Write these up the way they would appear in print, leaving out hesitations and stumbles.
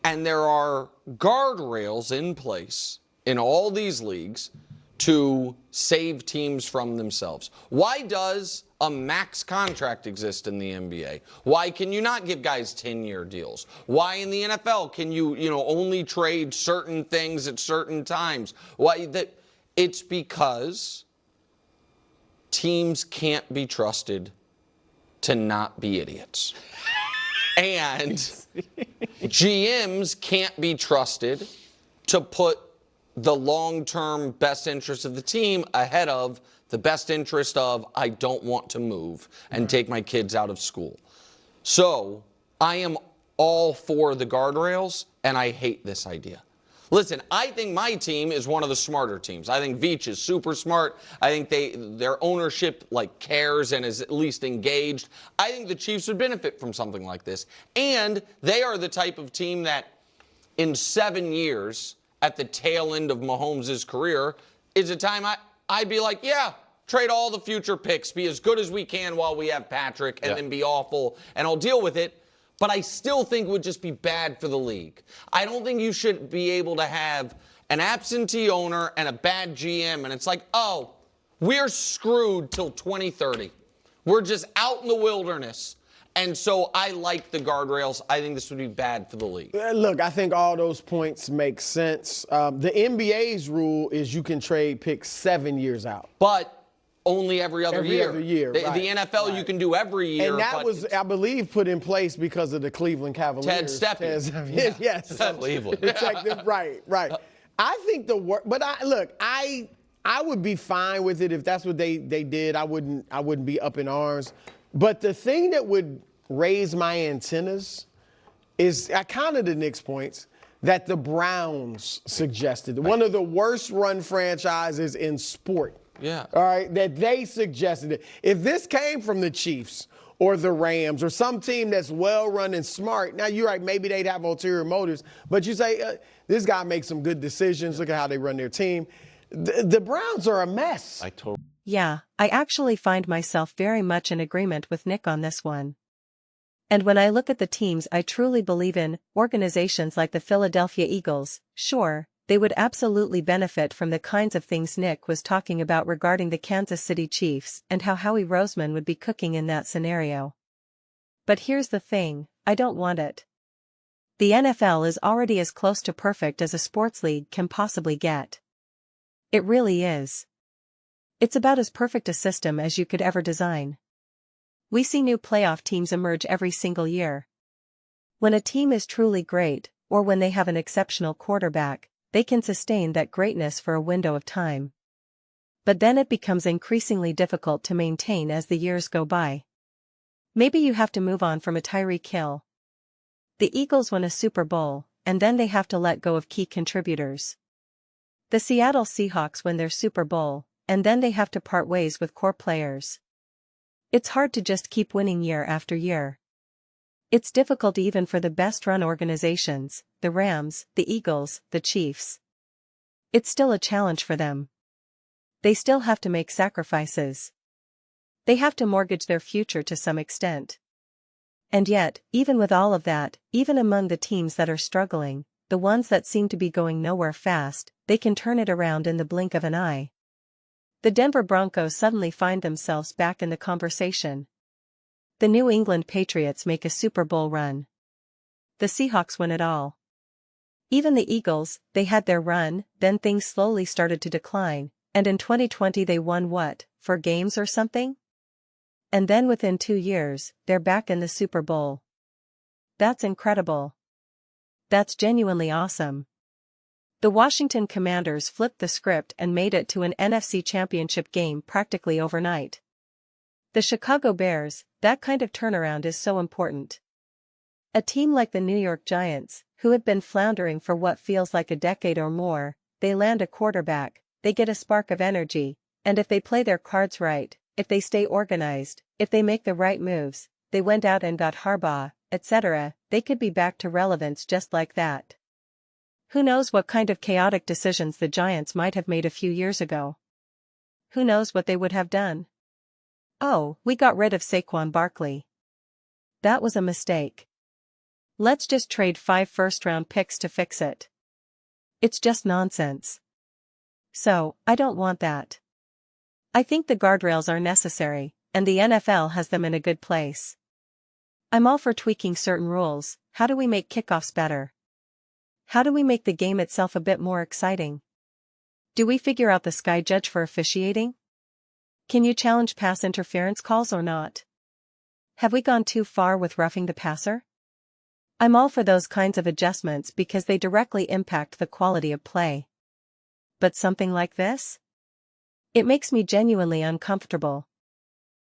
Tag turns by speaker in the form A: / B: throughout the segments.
A: And there are guardrails in place in all these leagues to save teams from themselves. Why does a max contract exist in the NBA? Why can you not give guys 10-year deals? Why in the NFL can you only trade certain things at certain times? It's because teams can't be trusted to not be idiots. And GMs can't be trusted to put the long-term best interest of the team ahead of the best interest of, I don't want to move and take my kids out of school. So I am all for the guardrails, and I hate this idea. Listen, I think my team is one of the smarter teams. I think Veach is super smart. I think their ownership cares and is at least engaged. I think the Chiefs would benefit from something like this. And they are the type of team that in 7 years, at the tail end of Mahomes' career, is a time I'd be like, yeah, trade all the future picks, be as good as we can while we have Patrick, and then be awful, and I'll deal with it. But I still think it would just be bad for the league. I don't think you should be able to have an absentee owner and a bad GM, and it's like, oh, we're screwed till 2030. We're just out in the wilderness. And so I like the guardrails. I think this would be bad for the league.
B: Look, I think all those points make sense. The NBA's rule is you can trade picks 7 years out.
A: But only every other year.
B: Every other year,
A: The
B: right.
A: NFL you can do every year.
B: And that was, I believe, put in place because of the Cleveland Cavaliers.
A: Ted Steppe.
B: Yes.
A: Cleveland.
B: It's like right. I think but I would be fine with it if that's what they did. I wouldn't be up in arms. But the thing that would raise my antennas is kind of the Knicks' points that the Browns suggested. Right. One of the worst run franchises in sport.
A: Yeah.
B: All right, that they suggested it. If this came from the Chiefs or the Rams or some team that's well-run and smart, now you're right, maybe they'd have ulterior motives, but you say, this guy makes some good decisions. Look at how they run their team. The Browns are a mess.
C: Yeah, I actually find myself very much in agreement with Nick on this one. And when I look at the teams I truly believe in, organizations like the Philadelphia Eagles, sure, they would absolutely benefit from the kinds of things Nick was talking about regarding the Kansas City Chiefs and how Howie Roseman would be cooking in that scenario. But here's the thing, I don't want it. The NFL is already as close to perfect as a sports league can possibly get. It really is. It's about as perfect a system as you could ever design. We see new playoff teams emerge every single year. When a team is truly great, or when they have an exceptional quarterback, they can sustain that greatness for a window of time. But then it becomes increasingly difficult to maintain as the years go by. Maybe you have to move on from a Tyreek Hill. The Eagles win a Super Bowl, and then they have to let go of key contributors. The Seattle Seahawks win their Super Bowl, and then they have to part ways with core players. It's hard to just keep winning year after year. It's difficult even for the best-run organizations, the Rams, the Eagles, the Chiefs. It's still a challenge for them. They still have to make sacrifices. They have to mortgage their future to some extent. And yet, even with all of that, even among the teams that are struggling, the ones that seem to be going nowhere fast, they can turn it around in the blink of an eye. The Denver Broncos suddenly find themselves back in the conversation. The New England Patriots make a Super Bowl run. The Seahawks win it all. Even the Eagles, they had their run, then things slowly started to decline, and in 2020 they won 4 games or something? And then within 2 years, they're back in the Super Bowl. That's incredible. That's genuinely awesome. The Washington Commanders flipped the script and made it to an NFC Championship game practically overnight. The Chicago Bears, that kind of turnaround is so important. A team like the New York Giants, who had been floundering for what feels like a decade or more, they land a quarterback, they get a spark of energy, and if they play their cards right, if they stay organized, if they make the right moves, they went out and got Harbaugh, etc., they could be back to relevance just like that. Who knows what kind of chaotic decisions the Giants might have made a few years ago? Who knows what they would have done? Oh, we got rid of Saquon Barkley. That was a mistake. Let's just trade 5 first-round picks to fix it. It's just nonsense. So, I don't want that. I think the guardrails are necessary, and the NFL has them in a good place. I'm all for tweaking certain rules. How do we make kickoffs better? How do we make the game itself a bit more exciting? Do we figure out the sky judge for officiating? Can you challenge pass interference calls or not? Have we gone too far with roughing the passer? I'm all for those kinds of adjustments because they directly impact the quality of play. But something like this? It makes me genuinely uncomfortable.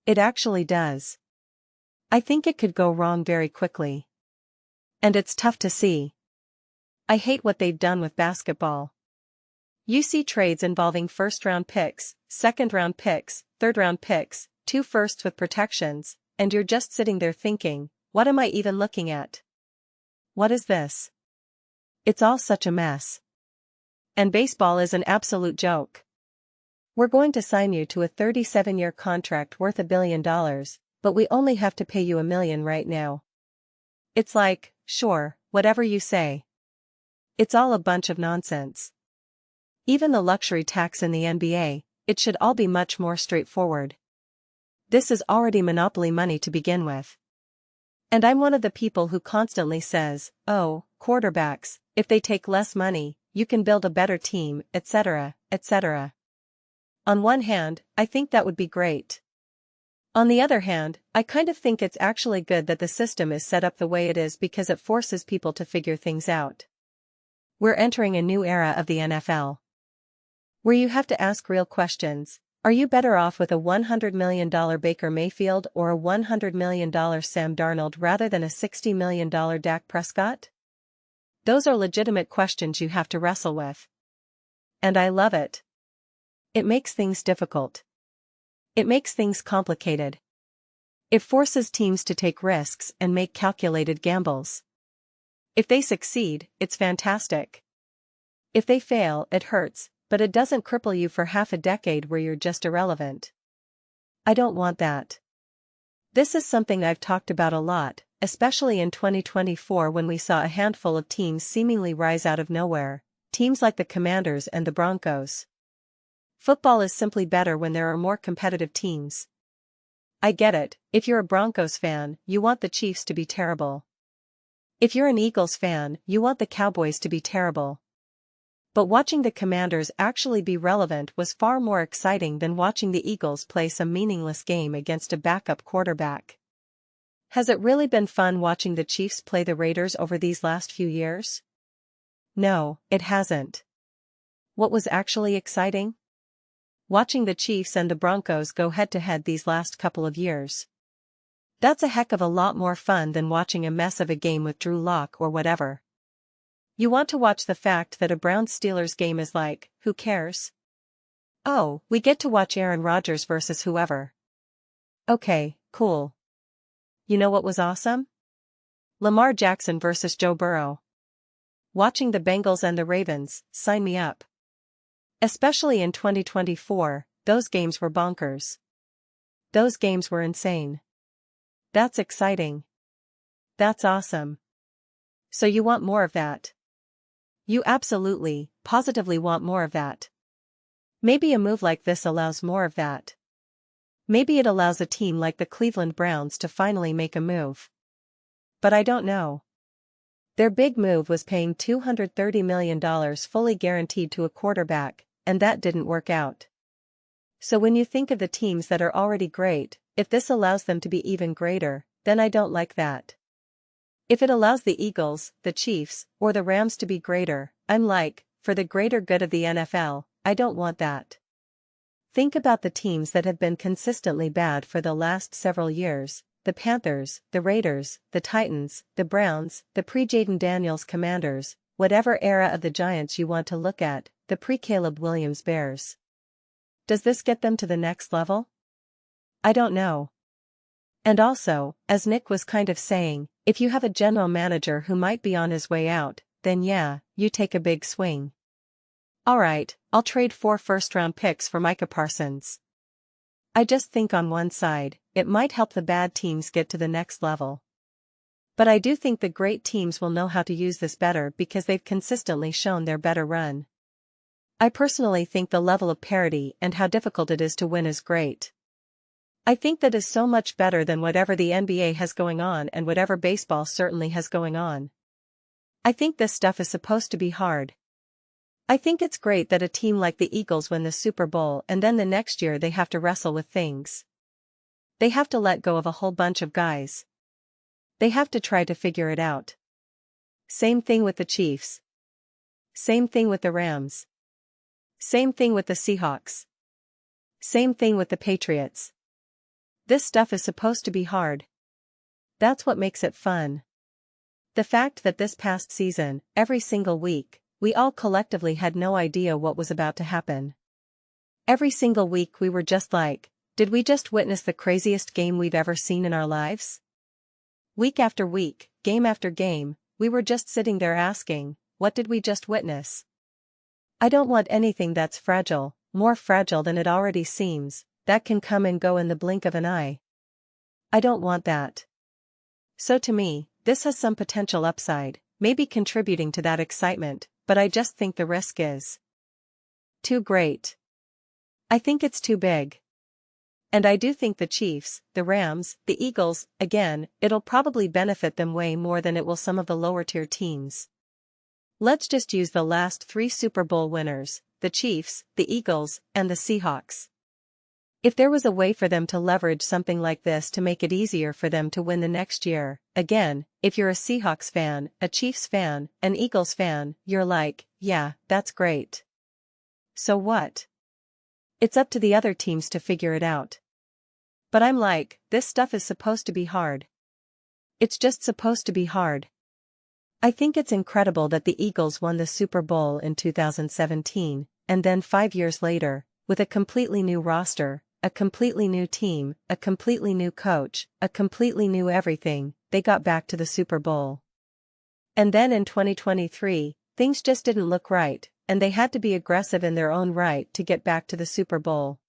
C: It actually does. I think it could go wrong very quickly. And it's tough to see. I hate what they've done with basketball. You see trades involving first-round picks, second-round picks, third-round picks, 2 firsts with protections, and you're just sitting there thinking, what am I even looking at? What is this? It's all such a mess. And baseball is an absolute joke. We're going to sign you to a 37-year contract worth $1 billion, but we only have to pay you $1 million right now. It's like, sure, whatever you say. It's all a bunch of nonsense. Even the luxury tax in the NBA, it should all be much more straightforward. This is already monopoly money to begin with. And I'm one of the people who constantly says, oh, quarterbacks, if they take less money, you can build a better team, etc., etc. On one hand, I think that would be great. On the other hand, I kind of think it's actually good that the system is set up the way it is because it forces people to figure things out. We're entering a new era of the NFL, where you have to ask real questions. Are you better off with a $100 million Baker Mayfield or a $100 million Sam Darnold rather than a $60 million Dak Prescott? Those are legitimate questions you have to wrestle with. And I love it. It makes things difficult. It makes things complicated. It forces teams to take risks and make calculated gambles. If they succeed, it's fantastic. If they fail, it hurts, but it doesn't cripple you for half a decade where you're just irrelevant. I don't want that. This is something I've talked about a lot, especially in 2024 when we saw a handful of teams seemingly rise out of nowhere, teams like the Commanders and the Broncos. Football is simply better when there are more competitive teams. I get it, if you're a Broncos fan, you want the Chiefs to be terrible. If you're an Eagles fan, you want the Cowboys to be terrible. But watching the Commanders actually be relevant was far more exciting than watching the Eagles play some meaningless game against a backup quarterback. Has it really been fun watching the Chiefs play the Raiders over these last few years? No, it hasn't. What was actually exciting? Watching the Chiefs and the Broncos go head-to-head these last couple of years. That's a heck of a lot more fun than watching a mess of a game with Drew Lock or whatever. You want to watch the fact that a Browns-Steelers game is like, who cares? Oh, we get to watch Aaron Rodgers versus whoever. Okay, cool. You know what was awesome? Lamar Jackson versus Joe Burrow. Watching the Bengals and the Ravens, sign me up. Especially in 2024, those games were bonkers. Those games were insane. That's exciting. That's awesome. So you want more of that? You absolutely, positively want more of that. Maybe a move like this allows more of that. Maybe it allows a team like the Cleveland Browns to finally make a move. But I don't know. Their big move was paying $230 million fully guaranteed to a quarterback, and that didn't work out. So when you think of the teams that are already great, if this allows them to be even greater, then I don't like that. If it allows the Eagles, the Chiefs, or the Rams to be greater, I'm like, for the greater good of the NFL, I don't want that. Think about the teams that have been consistently bad for the last several years: the Panthers, the Raiders, the Titans, the Browns, the pre-Jaden Daniels Commanders, whatever era of the Giants you want to look at, the pre-Caleb Williams Bears. Does this get them to the next level? I don't know. And also, as Nick was kind of saying, if you have a general manager who might be on his way out, then yeah, you take a big swing. Alright, I'll trade 4 first-round picks for Micah Parsons. I just think on one side, it might help the bad teams get to the next level. But I do think the great teams will know how to use this better because they've consistently shown their better run. I personally think the level of parity and how difficult it is to win is great. I think that is so much better than whatever the NBA has going on and whatever baseball certainly has going on. I think this stuff is supposed to be hard. I think it's great that a team like the Eagles win the Super Bowl and then the next year they have to wrestle with things. They have to let go of a whole bunch of guys. They have to try to figure it out. Same thing with the Chiefs. Same thing with the Rams. Same thing with the Seahawks. Same thing with the Patriots. This stuff is supposed to be hard. That's what makes it fun. The fact that this past season, every single week, we all collectively had no idea what was about to happen. Every single week we were just like, did we just witness the craziest game we've ever seen in our lives? Week after week, game after game, we were just sitting there asking, what did we just witness? I don't want anything that's fragile, more fragile than it already seems, that can come and go in the blink of an eye. I don't want that. So to me, this has some potential upside, maybe contributing to that excitement, but I just think the risk is too great. I think it's too big. And I do think the Chiefs, the Rams, the Eagles, again, it'll probably benefit them way more than it will some of the lower-tier teams. Let's just use the last 3 Super Bowl winners, the Chiefs, the Eagles, and the Seahawks. If there was a way for them to leverage something like this to make it easier for them to win the next year, again, if you're a Seahawks fan, a Chiefs fan, an Eagles fan, you're like, yeah, that's great. So what? It's up to the other teams to figure it out. But I'm like, this stuff is supposed to be hard. It's just supposed to be hard. I think it's incredible that the Eagles won the Super Bowl in 2017, and then 5 years later, with a completely new roster, a completely new team, a completely new coach, a completely new everything, they got back to the Super Bowl. And then in 2023, things just didn't look right, and they had to be aggressive in their own right to get back to the Super Bowl.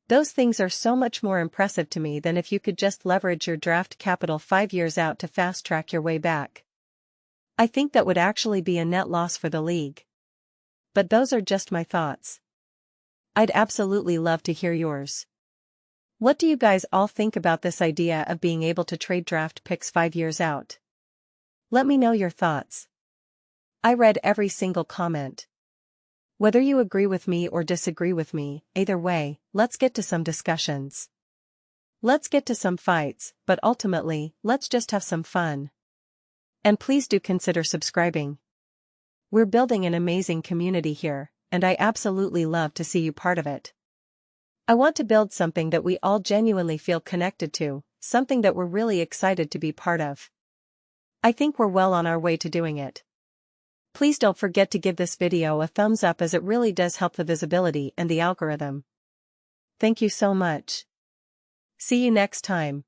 C: Those things are so much more impressive to me than if you could just leverage your draft capital 5 years out to fast-track your way back. I think that would actually be a net loss for the league. But those are just my thoughts. I'd absolutely love to hear yours. What do you guys all think about this idea of being able to trade draft picks 5 years out? Let me know your thoughts. I read every single comment. Whether you agree with me or disagree with me, either way, let's get to some discussions. Let's get to some fights, but ultimately, let's just have some fun. And please do consider subscribing. We're building an amazing community here, and I absolutely love to see you part of it. I want to build something that we all genuinely feel connected to, something that we're really excited to be part of. I think we're well on our way to doing it. Please don't forget to give this video a thumbs up as it really does help the visibility and the algorithm. Thank you so much. See you next time.